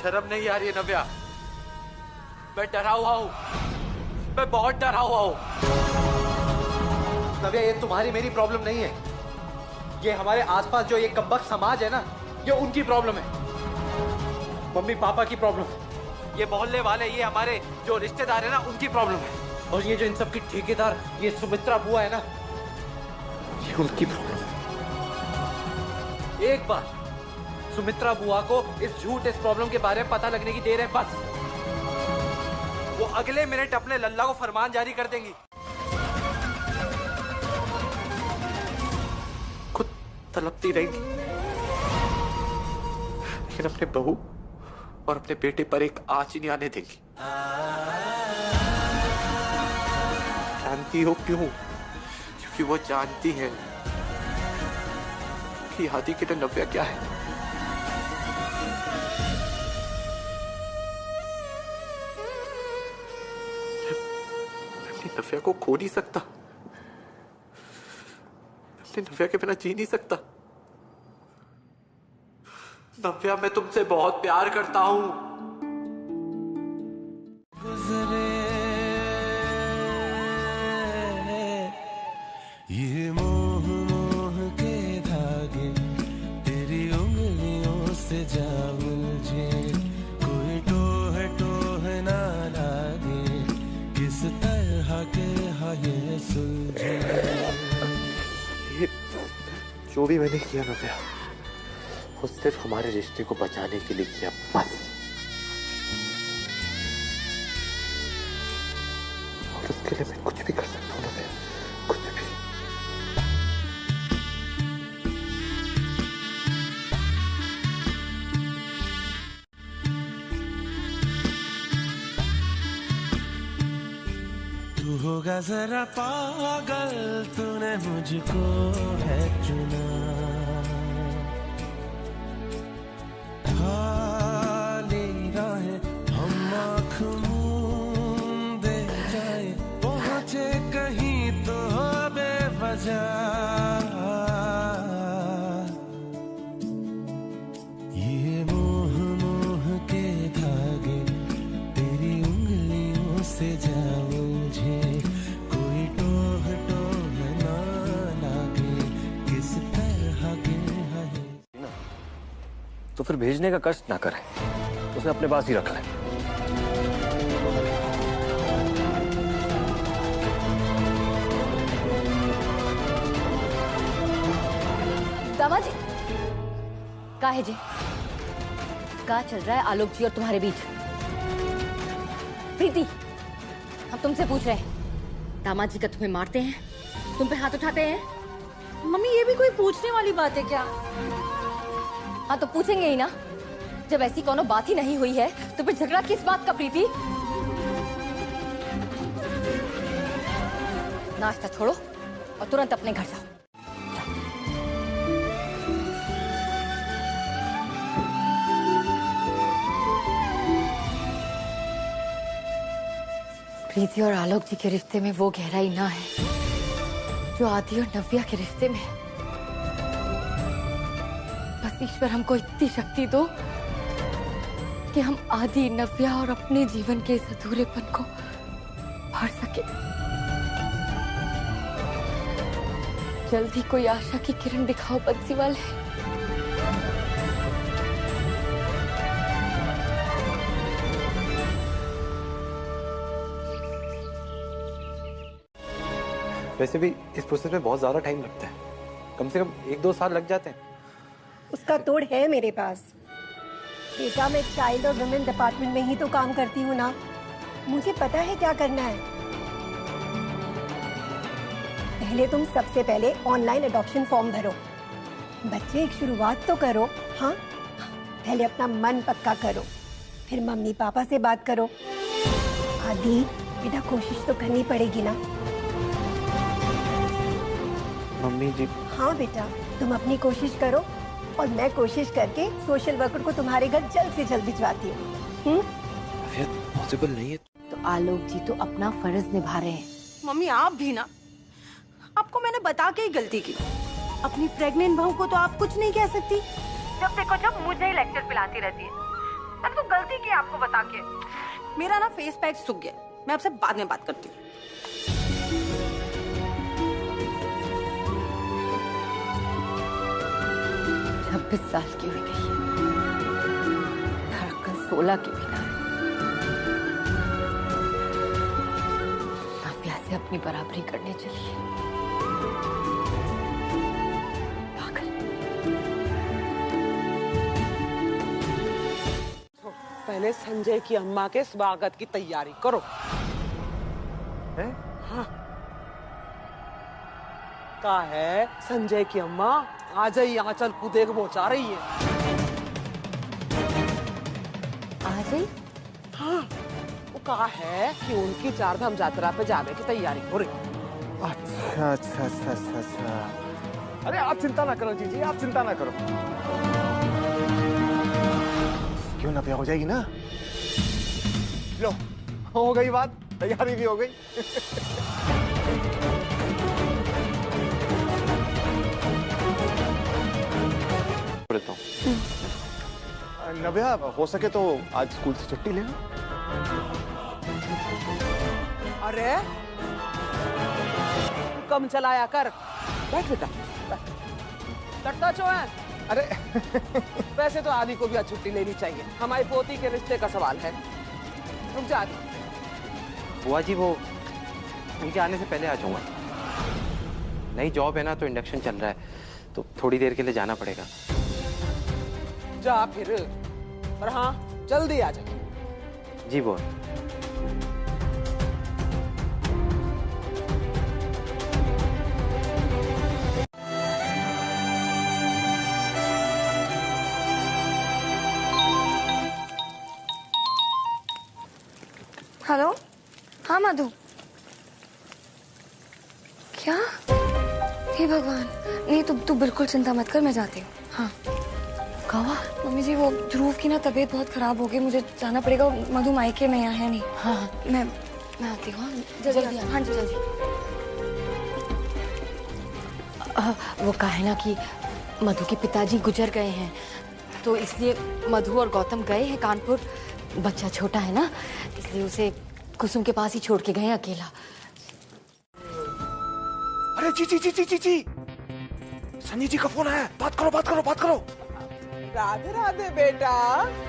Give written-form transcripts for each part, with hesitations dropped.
शर्म नहीं आ रही है नव्या? मैं डरा हुआ हूँ, मैं बहुत डरा हुआ हूँ। नव्या, ये तुम्हारी मेरी प्रॉब्लम नहीं है, ये हमारे आसपास जो ये कमबख्त समाज है ना, ये उनकी प्रॉब्लम है, मम्मी पापा की प्रॉब्लम है। ये मोहल्ले वाले, ये हमारे जो रिश्तेदार है ना, उनकी प्रॉब्लम है। और ये जो इन सब की ठेकेदार, ये सुमित्रा बुआ है ना, ये उनकी प्रॉब्लम है। एक बार सुमित्रा बुआ को इस झूठ, इस प्रॉब्लम के बारे में पता लगने की देर है बस। वो अगले मिनट अपने लल्ला को फरमान जारी कर देंगी। खुद तड़पती रहेंगी, लेकिन अपने बहू और अपने बेटे पर एक आंच नहीं आने देंगी। जानती हो क्यों? क्योंकि वो जानती है कि आदि के लिए नव्या क्या है। अपनी नव्या को खो नहीं सकता, अपनी नव्या के बिना जी नहीं सकता। नव्या, मैं तुमसे बहुत प्यार करता हूं। ये मोह मोह के धागे तेरी उंगलियों से जा उलझे, कोई टोह टोह ना लागे, किस तरह के ये सुलझे। ये जो भी मैंने किया नव्या, वो सिर्फ हमारे रिश्ते को बचाने के लिए किया बस। और उसके लिए मैं कुछ भी कर सकता हूँ नव्या, कुछ भी। तू होगा जरा पागल, तूने मुझको है चुना, खाली राहें हम आँख मूंदे जाए, पहुँचे कहीं तो बेवजह। ये मोह मोह के धागे तेरी उंगलियों से जा उलझे, कोई टोह टोह ना लागे, किस तरह के है। तो फिर भेजने का कष्ट ना करें, उसे अपने पास ही रख लें। दामाद जी, का है जी? का चल रहा है आलोक जी और तुम्हारे बीच? प्रीति, हम तुमसे पूछ रहे हैं, दामाद जी का तुम्हें मारते हैं, तुम पे हाथ उठाते हैं? मम्मी, ये भी कोई पूछने वाली बात है क्या? हाँ तो पूछेंगे ही ना, जब ऐसी कोनो बात ही नहीं हुई है तो फिर झगड़ा किस बात का प्रीति? नाश्ता छोड़ो और तुरंत अपने घर जाओ। प्रीति और आलोक जी के रिश्ते में वो गहराई ना है जो आदि और नव्या के रिश्ते में। बस ईश्वर हमको इतनी शक्ति दो कि हम आदि, नव्या और अपने जीवन के इस अधूरेपन को भर सके। जल्द ही कोई आशा की किरण दिखाओ बंसीवाल है। वैसे भी इस प्रोसेस में बहुत ज्यादा टाइम लगता है, कम से कम 1-2 साल लग जाते हैं। उसका तोड़ है मेरे पास। बेटा, मैं चाइल्ड और वुमेन डिपार्टमेंट में ही तो काम करती हूँ ना, मुझे पता है क्या करना है। पहले तुम सबसे पहले ऑनलाइन अडॉप्शन फॉर्म भरो, बच्चे एक शुरुआत तो करो। हाँ, पहले अपना मन पक्का करो, फिर मम्मी पापा से बात करो। आदि बेटा, कोशिश तो करनी पड़ेगी ना। मम्मी जी। हाँ बेटा, तुम अपनी कोशिश करो और मैं कोशिश करके सोशल वर्कर को तुम्हारे घर जल्द से जल्द भिजवाती हूँ। पॉसिबल नहीं है। तो आलोक जी तो अपना फर्ज निभा रहे हैं। मम्मी, आप भी ना, आपको मैंने बता के ही गलती की। अपनी प्रेग्नेंट बहू को तो आप कुछ नहीं कह सकती, जब देखो जब मुझे ही लेक्चर पिलाती रहती है। मैंने तो गलती की आपको बता के। मेरा ना फेस पैक सूख गया, मैं आपसे बाद में बात करती हूँ। 26 साल की हुई गई है, धड़कन 16 की भी ना है। नव्या से अपनी बराबरी करने चली है। पागल। पहले संजय की अम्मा के स्वागत की तैयारी करो। हैं? हाँ। का है संजय की अम्मा आ जाइए, आंचल कूदे को पहुंचा रही है। आ गई? हाँ, वो कहा है कि उनकी चारधाम यात्रा पे जाने की तैयारी हो रही। अच्छा अच्छा अच्छा अच्छा अच्छा। अरे आप चिंता ना करो जीजी, आप चिंता ना करो। क्यों ना, हो जाएगी ना। लो, हो गई बात, तैयारी भी हो गई। देता हूं। नव्या, हो सके तो आज स्कूल से छुट्टी ले लो। अरे कम चलाया कर, बैठ बेटा, डरता क्यों है? अरे वैसे तो आदि को भी आज छुट्टी लेनी चाहिए, हमारी पोती के रिश्ते का सवाल है। रुक जा। बुआ जी, वो उनके आने से पहले आ जाऊंगा। नई जॉब है ना, तो इंडक्शन चल रहा है, तो थोड़ी देर के लिए जाना पड़ेगा। जा फिर, पर हाँ जल्दी आ जा। जी बुआ। हेलो, हाँ मधु। क्या? हे भगवान, नहीं तू बिल्कुल चिंता मत कर, मैं जाती हूँ। हाँ कहा? मम्मी जी, वो ध्रुव की ना तबीयत बहुत खराब हो गई, मुझे जाना पड़ेगा। मधु मायके में यहाँ है नहीं। हाँ मैं आती हूँ। जल्दी। हाँ जी जल्दी। वो कहा है ना कि मधु के पिताजी गुजर गए हैं, तो इसलिए मधु और गौतम गए हैं कानपुर। बच्चा छोटा है ना, इसलिए उसे कुसुम के पास ही छोड़ के गए अकेला। अरे जी जी जी जी जी जी, सनी जी का फोन आया, बात करो बात करो बात करो। राधे राधे बेटा।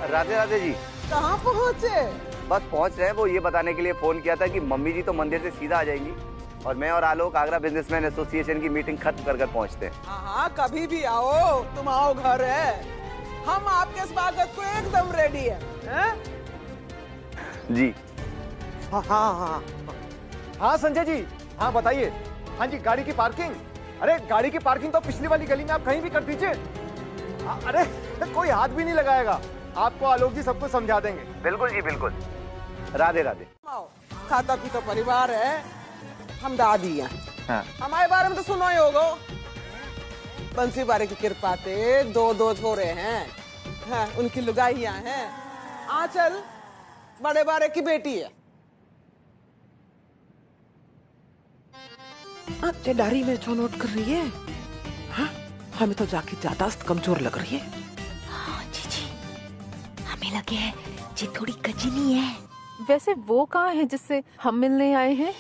राधे राधे जी। कहाँ पहुँचे? बस पहुँच रहे हैं। वो ये बताने के लिए फोन किया था कि मम्मी जी तो मंदिर से सीधा आ जाएंगी और मैं और आलोक आगरा बिजनेसमैन एसोसिएशन की मीटिंग खत्म कर पहुँचते हैं। हाँ कभी भी आओ, तुम आओ, घर है। हम आपके स्वागत को एकदम रेडी है? जी हाँ हाँ हाँ हाँ संजय जी, हाँ बताइए। हाँ जी, गाड़ी की पार्किंग। अरे गाड़ी की पार्किंग तो पिछली वाली गली में आप कहीं भी कर दीजिए। अरे कोई हाथ भी नहीं लगाएगा, आपको आलोक जी सब कुछ समझा देंगे। बिल्कुल जी बिल्कुल। राधे राधे। आओ, खाता पीता परिवार है, हम दादी हैं। हाँ। हमारे बारे में तो सुनो ही होगा। बंसी बारे की कृपा से दो छोरे हैं। हाँ, उनकी लुगाइयां हैं। आंचल बड़े बारे की बेटी है। डायरी में जो नोट कर रही है। हाँ, हमें तो जाके ज्यादा कमजोर लग रही है। हाँ जीजी, हमें लगे है जी थोड़ी कचनी है। वैसे वो कहाँ है जिससे हम मिलने आए हैं?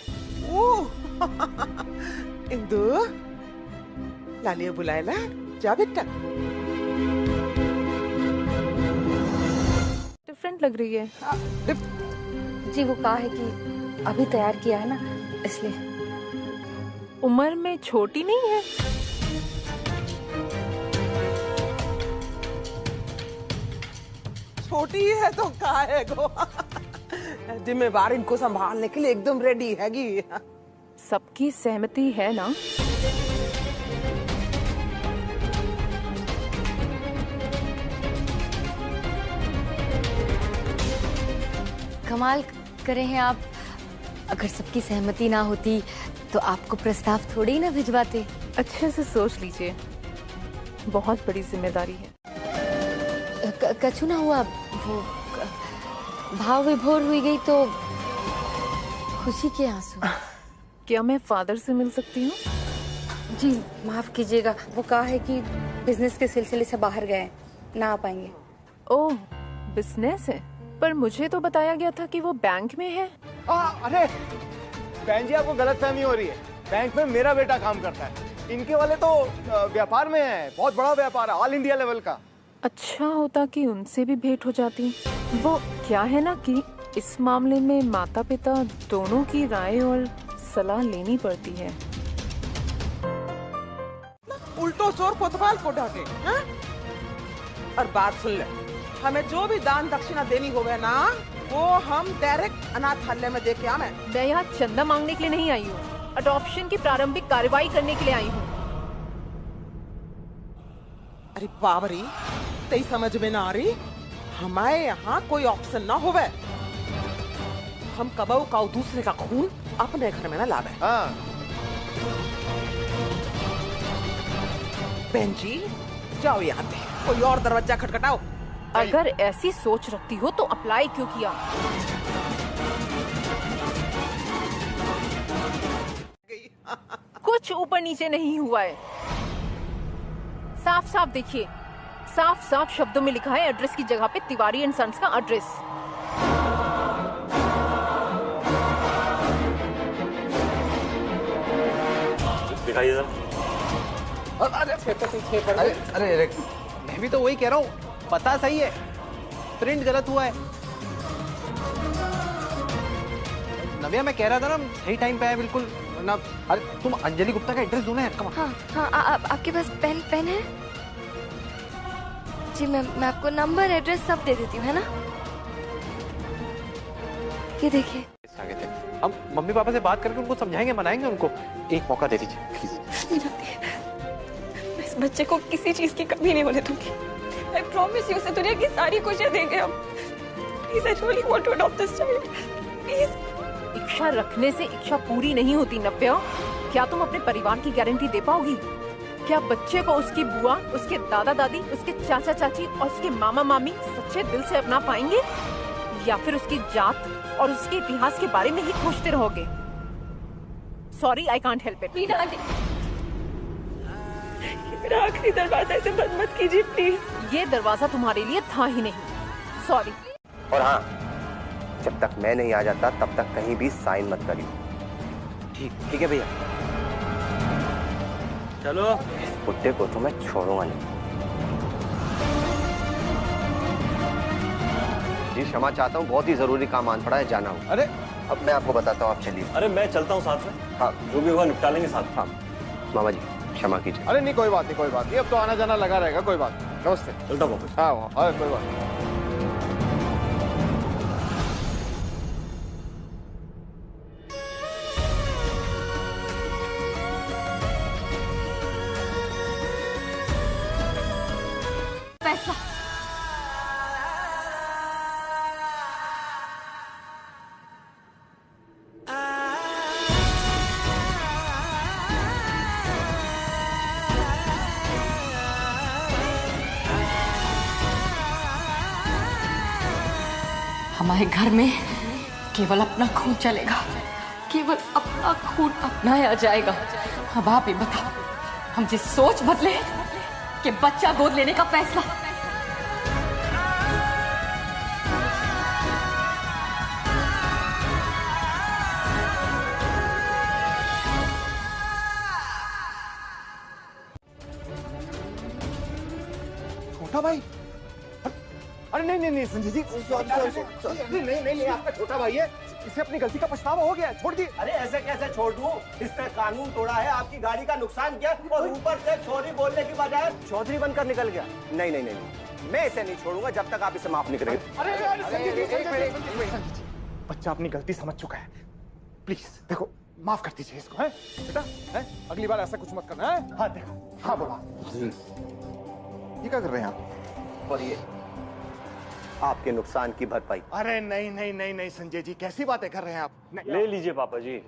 इंदु, लालिया बुलाए ना, जा बेटा। डिफरेंट लग रही है। जी वो कहा है कि अभी तैयार किया है ना, इसलिए। उम्र में छोटी नहीं है? छोटी है तो कहा है गो। जिम्मेवार इनको संभालने के लिए एकदम रेडी हैगी। सबकी सहमति है ना? कमाल करे हैं आप। अगर सबकी सहमति ना होती तो आपको प्रस्ताव थोड़ी ही ना भिजवाते। अच्छे से सोच लीजिए, बहुत बड़ी जिम्मेदारी है। कछु ना हुआ, वो भाव विभोर हुई गई तो खुशी के आंसू। क्या मैं फादर से मिल सकती हूँ? जी माफ कीजिएगा, वो कहा है कि बिजनेस के सिलसिले से बाहर गए, ना आ पाएंगे। ओह बिजनेस है, पर मुझे तो बताया गया था कि वो बैंक में है। अरे बहन जी, आपको गलतफहमी हो रही है। बैंक में मेरा बेटा काम करता है, इनके वाले तो व्यापार में है, बहुत बड़ा व्यापार है, ऑल इंडिया लेवल का। अच्छा होता कि उनसे भी भेंट हो जाती। वो क्या है ना कि इस मामले में माता पिता दोनों की राय और सलाह लेनी पड़ती है। उल्टो चोर कोतवाल को ढाके, हाँ? और बात सुन ले, हमें जो भी दान दक्षिणा देनी होवे ना, वो हम डायरेक्ट अनाथालय में दे के आवे। मैं यहाँ चंदा मांगने के लिए नहीं आई हूँ, अडॉप्शन की प्रारंभिक कार्रवाई करने के लिए आई हूँ। अरे बाबरी, तेरी समझ में ना आ रही? हमारे यहाँ कोई ऑप्शन ना होवे। हम कबऊ का दूसरे का खून अपने घर में ना लावे। बहन जी, जाओ यहाँ पे, कोई और दरवाजा खटखटाओ। अगर ऐसी सोच रखती हो तो अप्लाई क्यों किया? कुछ ऊपर नीचे नहीं हुआ है। साफ साफ देखिए, साफ साफ शब्दों में लिखा है एड्रेस की जगह पे तिवारी एंड सन्स का एड्रेस। दिखाइए सर। अरे मैं भी तो वही कह रहा हूँ, पता सही है, प्रिंट गलत हुआ है। नव्या, मैं कह रहा था ना, सही टाइम पे आया बिल्कुल ना। अरे तुम अंजलि गुप्ता का एड्रेस ढूंढना है। हाँ, आपके पास पेन है? जी, मैं आपको नंबर, एड्रेस सब दे देती हूँ, है ना? ये देखिए। हम मम्मी पापा से बात करके उनको समझाएंगे, मनाएंगे उनको। एक मौका दे दीजिए प्लीज। मैं इस बच्चे को किसी चीज की कमी नहीं होने दूंगी। I promise you, उसे दुनिया की सारी खुशियां देंगे हम। Please, I really want to adopt this child. Please. इच्छा रखने से इच्छा पूरी नहीं होती नव्या। क्या तुम अपने परिवार की गारंटी दे पाओगी? क्या बच्चे को उसकी बुआ, उसके दादा दादी, उसके चाचा चाची और उसके मामा मामी सच्चे दिल से अपना पाएंगे, या फिर उसकी जात और उसके इतिहास के बारे में ही खोजते रहोगे? Sorry, I can't help it. मेरा आखिरी दरवाजा, इसे बंद मत कीजिए प्लीज। ये दरवाजा तुम्हारे लिए था ही नहीं। सॉरी। और हाँ, जब तक मैं नहीं आ जाता तब तक कहीं भी साइन मत करियो। ठीक है भैया। चलो। इस बुड्ढे को तो मैं छोड़ूंगा नहीं। जी क्षमा चाहता हूँ, बहुत ही जरूरी काम आन पड़ा है, जाना हूँ। अरे अब मैं आपको बताता हूँ, आप चलिए। अरे मैं चलता हूँ साथ में। हाँ, जो भी होगा निपटा लेंगे साथ। हाँ मामा जी, क्षमा कीजिए। अरे नहीं, कोई बात नहीं, कोई बात नहीं, अब तो आना जाना लगा रहेगा, कोई बात नहीं। नमस्ते। चलता हूँ वापस। हाँ, कोई बात नहीं। पैसा हमारे घर में केवल अपना खून चलेगा, केवल अपना खून अपनाया जाएगा। अब आप ही बताओ, हम जिस सोच बदले कि बच्चा गोद लेने का फैसला। छोटा भाई? अरे नहीं संजय जी, नहीं, आपका छोटा भाई है, इसे अपनी गलती का पछतावा हो गया, छोड़ दी। अरे ऐसे कैसे छोड़ दूं? इसने कानून तोड़ा है, आपकी गाड़ी का नुकसान किया और ऊपर से सॉरी बोलने की बजाय चौधरी बनकर निकल गया। नहीं, मैं इसे नहीं छोड़ूंगा जब तक आप इसे माफ नहीं करेंगे। अरे बच्चा अपनी गलती समझ चुका है, प्लीज देखो, माफ कर दीजिए इसको, है बेटा, है? अगली बार ऐसा कुछ मत करना है। हाँ देखो, हाँ बोला। ये क्या कर रहे हैं आप? और ये आपके नुकसान की भरपाई। अरे नहीं संजय जी, कैसी बातें कर रहे हैं आप? ले लीजिए पापा जी।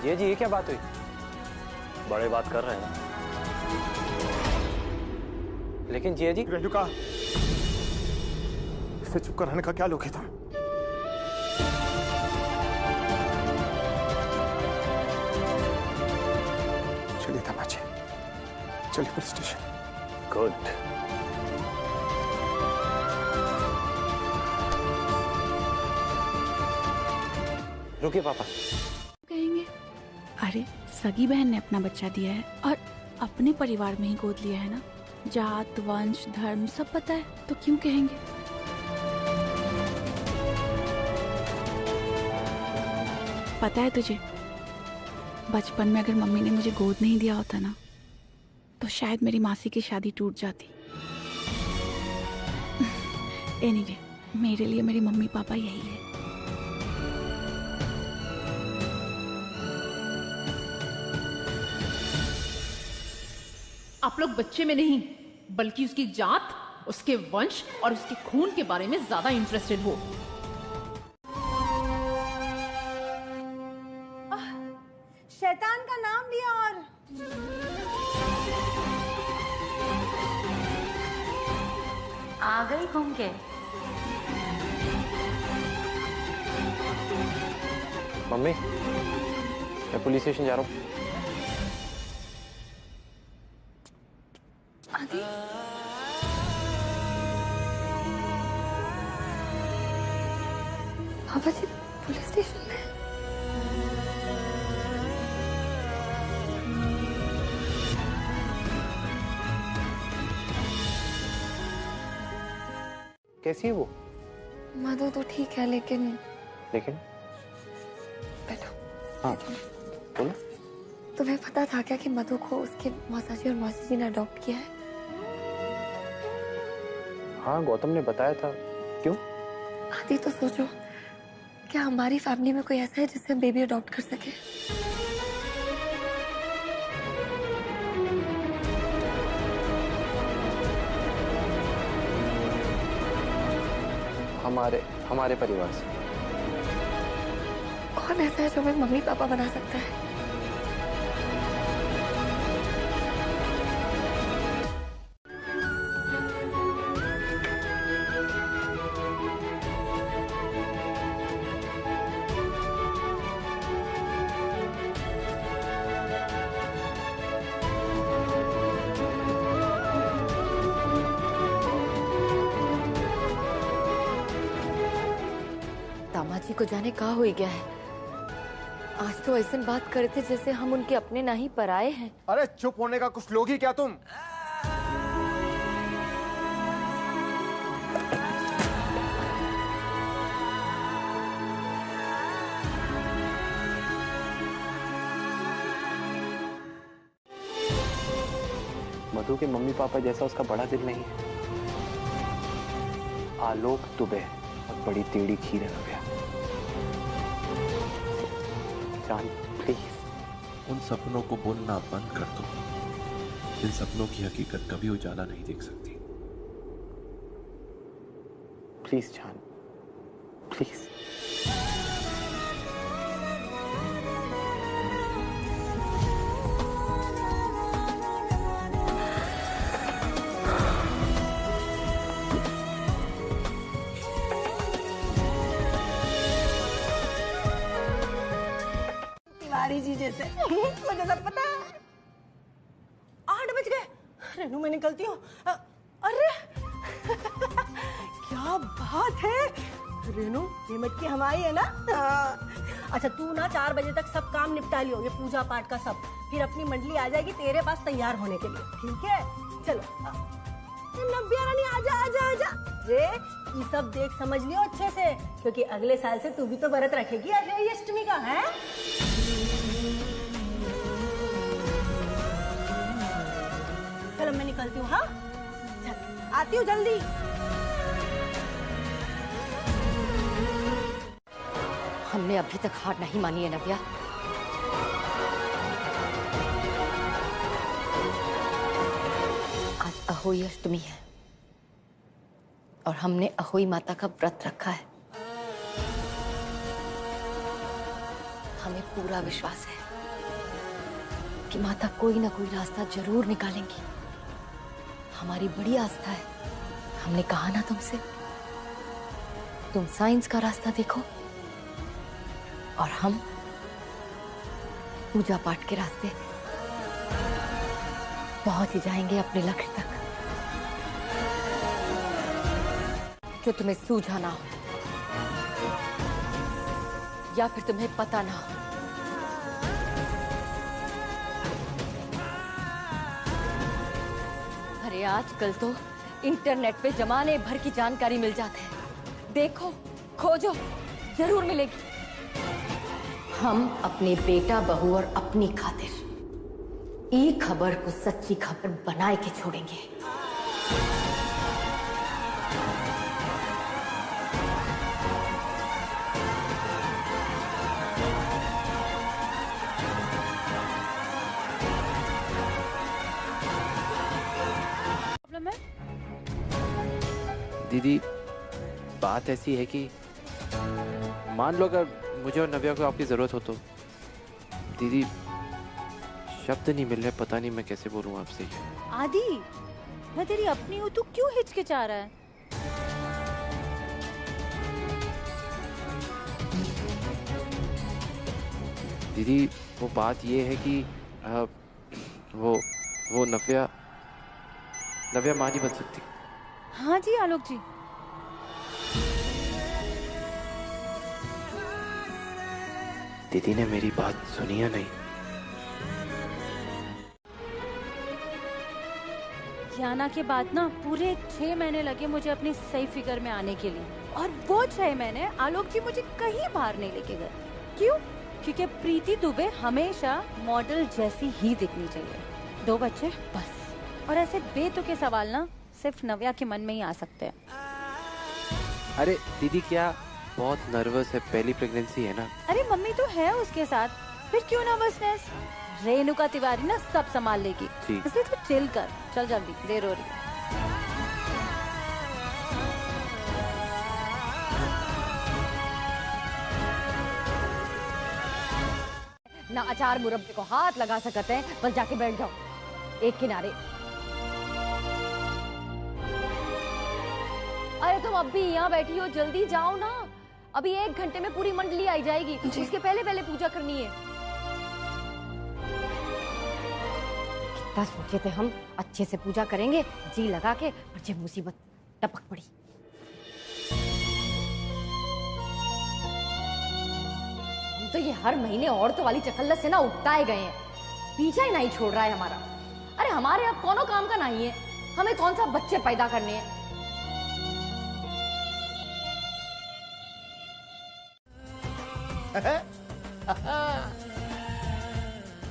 जी ये क्या बात हुई? बड़े बात कर रहे हैं। लेकिन जिया जी, रेणुका, इससे चुप कराने का क्या लोगे तुम? चलिए थाना जी, चलिए पुलिस स्टेशन। गुड। रुकिए पापा। कहेंगे अरे सगी बहन ने अपना बच्चा दिया है और अपने परिवार में ही गोद लिया है ना, जात वंश धर्म सब पता है, तो क्यों कहेंगे? पता है तुझे, बचपन में अगर मम्मी ने मुझे गोद नहीं दिया होता ना, तो शायद मेरी मासी की शादी टूट जाती। एनीवे, मेरे लिए मेरे मम्मी पापा यही है। आप लोग बच्चे में नहीं बल्कि उसकी जात, उसके वंश और उसके खून के बारे में ज्यादा इंटरेस्टेड हो। शैतान का नाम लिया और आ गई घूम के। मम्मी, मैं पुलिस स्टेशन जा रहा हूँ। आदि, पापा जी पुलिस स्टेशन में? कैसी है वो? मधु तो ठीक है लेकिन बैठो। हाँ बोलो। तुम्हें पता था क्या कि मधु को उसके मौसाजी और मौसी जी ने अडॉप्ट किया है? हाँ गौतम ने बताया था। क्यों? आदि तो सोचो, क्या हमारी फैमिली में कोई ऐसा है जिससे हम बेबी अडॉप्ट कर सके? हमारे परिवार से कौन ऐसा है जो हमें मम्मी पापा बना सकता है? दामाजी को जाने कहाँ हो गया है। आज तो ऐसे बात करे थे जैसे हम उनके अपने ना ही पराए हैं। अरे चुप होने का कुछ लोग ही क्या तुम? मधु के मम्मी पापा जैसा उसका बड़ा दिल नहीं है। आलोक दुबे और बड़ी टेढ़ी खीर है नव्या। जान प्लीज। उन सपनों को बुनना बंद कर दो। इन सपनों की हकीकत कभी उजाला नहीं देख सकती। प्लीज जान, प्लीज। तिवारी जी जैसे मुझे सब पता है। 8 बज गए। रेनू मैं निकलती हूँ। अरे क्या बात है रेनू, ये मटकी हमारी है ना? अच्छा तू ना 4 बजे तक सब काम निपटा लियो, ये पूजा पाठ का सब। फिर अपनी मंडली आ जाएगी तेरे पास तैयार होने के लिए, ठीक है? चलो नव्या रानी आजा आजा आजा। ये सब देख समझ लियो अच्छे से, क्योंकि अगले साल से तू भी तो व्रत रखेगी अष्टमी का, है? चलो मैं निकलती हूँ। हाँ आती हूँ जल्दी। हमने अभी तक हार नहीं मानी है नव्या। आज अहोई अष्टमी है और हमने अहोई माता का व्रत रखा है। हमें पूरा विश्वास है कि माता कोई ना कोई रास्ता जरूर निकालेंगी। हमारी बड़ी आस्था है। हमने कहा ना तुमसे, तुम साइंस का रास्ता देखो और हम पूजा पाठ के रास्ते। पहुंच ही जाएंगे अपने लक्ष्य तक जो तुम्हें सूझा ना हो या फिर तुम्हें पता ना हो। अरे आजकल तो इंटरनेट पे जमाने भर की जानकारी मिल जाती है। देखो, खोजो, जरूर मिलेगी। हम अपने बेटा बहू और अपनी खातिर एक खबर को सच्ची खबर बनाए के छोड़ेंगे। दीदी, बात ऐसी है कि मान लो अगर मुझे और नव्या को आपकी जरूरत हो तो दीदी शब्द नहीं मिल रहे, पता नहीं मैं कैसे बोलूं आपसे। आदि, मैं तेरी अपनी हूँ, तू क्यों हिचकिचा रहा है? दीदी वो बात ये है कि वो नव्या मां नहीं बन सकती। हाँ जी आलोक जी। दीदी ने मेरी बात सुनी या नहीं? याना के बाद ना पूरे 6 महीने लगे मुझे अपनी सही फिगर में आने के लिए, और वो 6 महीने आलोक जी मुझे कहीं बाहर नहीं लेके गए। क्यों? क्योंकि प्रीति दुबे हमेशा मॉडल जैसी ही दिखनी चाहिए। 2 बच्चे बस, और ऐसे बेतुके सवाल ना सिर्फ नव्या के मन में ही आ सकते हैं। अरे दीदी क्या बहुत नर्वस है, पहली प्रेगनेंसी है ना। अरे मम्मी तो है उसके साथ, फिर क्यों नर्वसनेस? रेणुका तिवारी ना सब संभाल लेगी, इसलिए तू चिल कर। चल जल्दी, देर हो रही है। ना अचार मुरब्बे को हाथ लगा सकते हैं, बस जाके बैठ जाओ एक किनारे। अरे तुम अब भी यहाँ बैठी हो, जल्दी जाओ ना। अभी 1 घंटे में पूरी मंडली आई जाएगी, उसके पहले पहले पूजा करनी है। कितना सोचे थे हम अच्छे से पूजा करेंगे जी लगा के, और जब मुसीबत टपक पड़ी। हम तो ये हर महीने औरतों वाली चकल्लत से ना उगताए गए हैं, पीछा ही नहीं छोड़ रहा है हमारा। अरे हमारे अब कौनो काम का नहीं है, हमें कौन सा बच्चे पैदा करने हैं।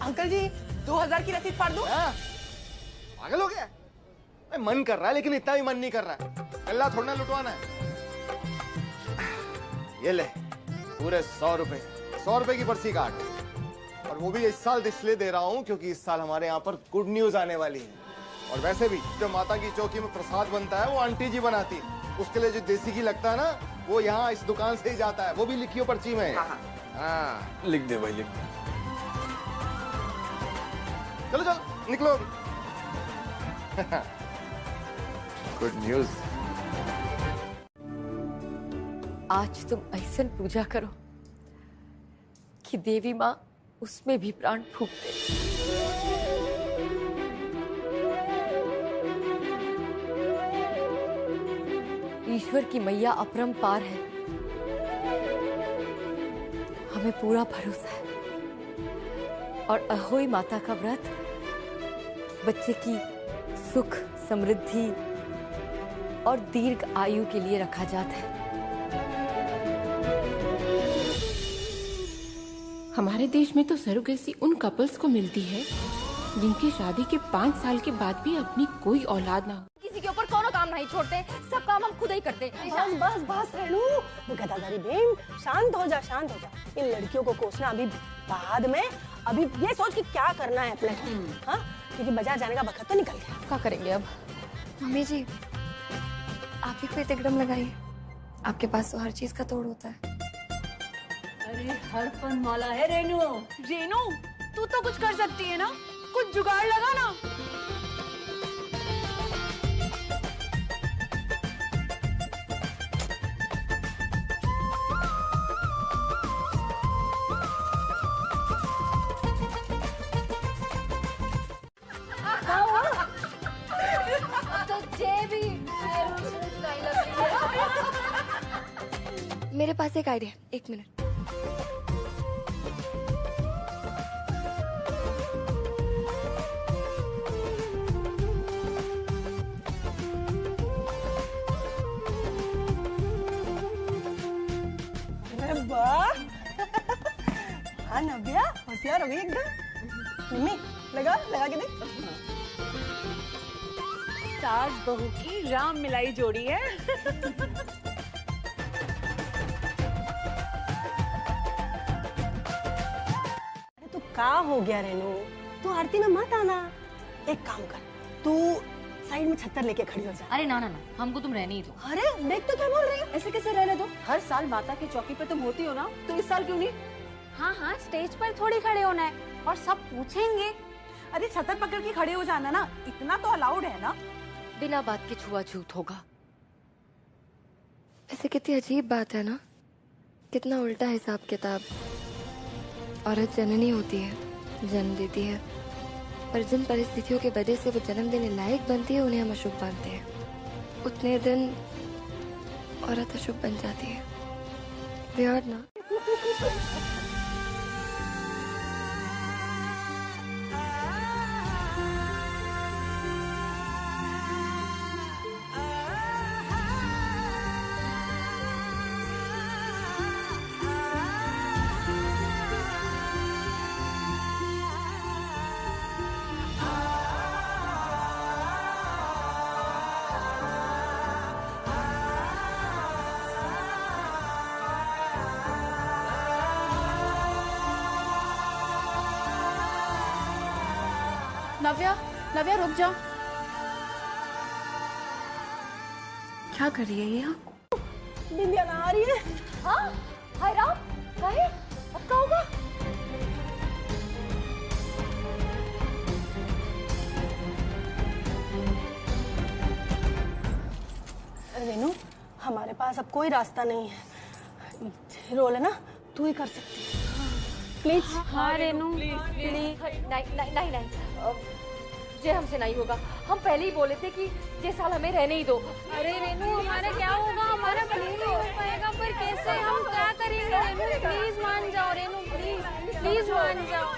अंकल जी 2000 की रसीद फाड़ दूं? पागल हो गया? मैं मन कर रहा है लेकिन इतना भी मन नहीं कर रहा है। गल्ला थोड़ा लुटवाना है। ये ले पूरे 100 रुपए, 100 रुपए की पर्ची काट। और वो भी इस साल इसलिए दे रहा हूँ क्योंकि इस साल हमारे यहाँ पर गुड न्यूज आने वाली है। और वैसे भी जो माता की चौकी में प्रसाद बनता है वो आंटी जी बनाती है, उसके लिए जो देसी घी लगता है ना वो यहाँ इस दुकान से ही जाता है। वो भी लिखियो पर्ची में। हाँ लिख दे भाई, लिख दे। चलो चलो निकलो। Good news. आज तुम ऐसा पूजा करो कि देवी माँ उसमें भी प्राण फूंक दे। ईश्वर की मैया अपरंपार है, हमें पूरा भरोसा है। और अहोई माता का व्रत बच्चे की सुख, समृद्धि और दीर्घ आयु के लिए रखा जाता है। हमारे देश में तो सरोगेसी उन कपल्स को मिलती है जिनकी शादी के 5 साल के बाद भी अपनी कोई औलाद ना हो। किसी के ऊपर कोनो काम नहीं छोड़ते, सब काम हम खुद ही करते। बस बस बस रेणु, गदाधारी बहन, शांत हो जा, शांत हो जा। इन लड़कियों को कोसना अभी बाद में, अभी ये सोच कि क्या करना है अपने। हाँ, क्योंकि बाजार जाने का वक्त तो निकल गया। क्या करेंगे अब? मम्मी जी, आप ही कोई तिकड़म लगाइए, आपके पास तो हर चीज का तोड़ होता है। अरे हड़पन वाला है रेणु। रेणु, तू तो कुछ कर सकती है ना, कुछ जुगाड़ लगा ना। मेरे पास एक आइडिया, 1 मिनट। अरे वाह हाँ नव्या होशियार हो गई एकदम। मम्मी लगा के देख। सास बहू की राम मिलाई जोड़ी है। अरे तू का हो गया रेनू, तू आरती में मत आना। एक काम कर, तू साइड में छत्तर लेके खड़ी हो जा। अरे ना ना ना, हमको तुम रहने ही दो। अरे देख तो क्या बोल रही है। ऐसे कैसे रहने दो? हर साल माता की चौकी पे तुम होती हो ना, तो इस साल क्यों नहीं? हाँ हाँ, स्टेज पर थोड़ी खड़े होना है और सब पूछेंगे। अरे छतर पकड़ के खड़े हो जाना ना, इतना तो अलाउड है ना। बिना बात के छुआछूत होगा। ऐसे कितनी अजीब बात है ना, कितना उल्टा हिसाब किताब। औरत जननी होती है, जन्म देती है, पर जिन परिस्थितियों की वजह से वो जन्म देने लायक बनती है उन्हें हम अशुभ मानते हैं। उतने दिन औरत अशुभ बन जाती है। वियर्ड ना? नव्या, नव्या रुक जा। क्या कर रही है ये? बिंदिया ना आ रही है। हाँ हाय राम, काहे? अब क्या होगा? रेनू हमारे पास अब कोई रास्ता नहीं है। रोल है ना, तू ही कर सकती है। प्लीज। हाँ रेनू प्लीज। नहीं ये हमसे नहीं होगा। हम पहले ही बोले थे कि ये साल हमें रहने ही दो। अरे रेनू हमारा क्या होगा? हमारा नहीं हो पाएगा, पर कैसे हम क्या करेंगे? रेनू प्लीज मान जाओ, रेनू प्लीज मान जाओ।